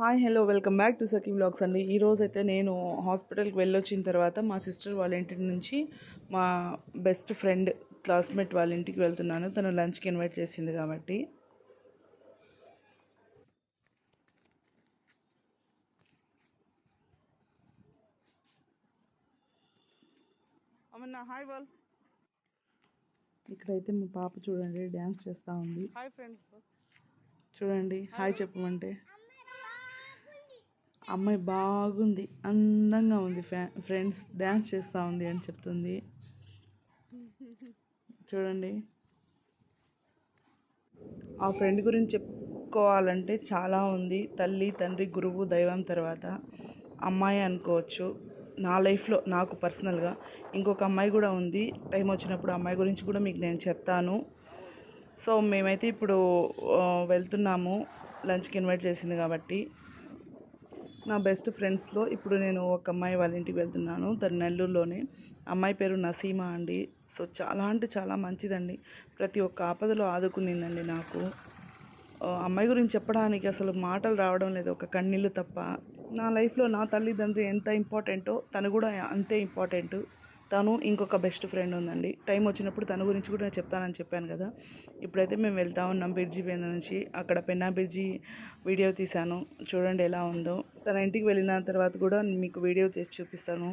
Hi hello welcome back to Sakhi vlogs అండి. ఈరోజైతే నేను హాస్పిటల్కి వెళ్ళొచ్చిన తర్వాత మా సిస్టర్ వాళ్ళ ఇంటి నుంచి మా బెస్ట్ ఫ్రెండ్ క్లాస్మేట్ వాళ్ళ ఇంటికి వెళ్తున్నాను. తను లంచ్కి ఇన్వైట్ చేసింది కాబట్టి. అమ్మన్నా హాయ్ బాల్. ఇక్కడైతే మా పాప చూడండి డ్యాన్స్ చేస్తూ ఉంది. హాయ్ ఫ్రెండ్స్ చూడండి హాయ్ చెప్పమంటే అమ్మాయి బాగుంది, అందంగా ఉంది, ఫ్రెండ్స్ డ్యాన్స్ చేస్తూ ఉంది అని చెప్తుంది. చూడండి ఆ ఫ్రెండ్ గురించి చెప్పుకోవాలంటే చాలా ఉంది. తల్లి తండ్రి గురువు దైవం తర్వాత అమ్మాయి అనుకోవచ్చు. నా లైఫ్లో నాకు పర్సనల్గా ఇంకొక అమ్మాయి కూడా ఉంది. టైం వచ్చినప్పుడు అమ్మాయి గురించి కూడా మీకు నేను చెప్తాను. సో మేమైతే ఇప్పుడు వెళ్తున్నాము, లంచ్కి ఇన్వైట్ చేసింది కాబట్టి. నా బెస్ట్ ఫ్రెండ్స్లో ఇప్పుడు నేను ఒక అమ్మాయి వాళ్ళ ఇంటికి వెళ్తున్నాను. తను నెల్లూరులోనే. అమ్మాయి పేరు నసీమా అండి. సో చాలా అంటే చాలా మంచిదండి. ప్రతి ఒక్క ఆపదలో ఆదుకునిందండి నాకు. అమ్మాయి గురించి చెప్పడానికి అసలు మాటలు రావడం లేదు, ఒక కన్నీళ్ళు తప్ప. నా లైఫ్లో నా తల్లిదండ్రి ఎంత ఇంపార్టెంటో తను కూడా అంతే ఇంపార్టెంట్. తను ఇంకొక బెస్ట్ ఫ్రెండ్ ఉందండి. టైం వచ్చినప్పుడు తన గురించి కూడా నేను చెప్తానని చెప్పాను కదా. ఇప్పుడైతే మేము వెళ్తా ఉన్నాం బ్రిడ్జి మీద నుంచి. అక్కడ పెన్నా బ్రిడ్జి వీడియో తీశాను, చూడండి ఎలా ఉందో. తన ఇంటికి వెళ్ళిన తర్వాత కూడా మీకు వీడియో చేసి చూపిస్తాను.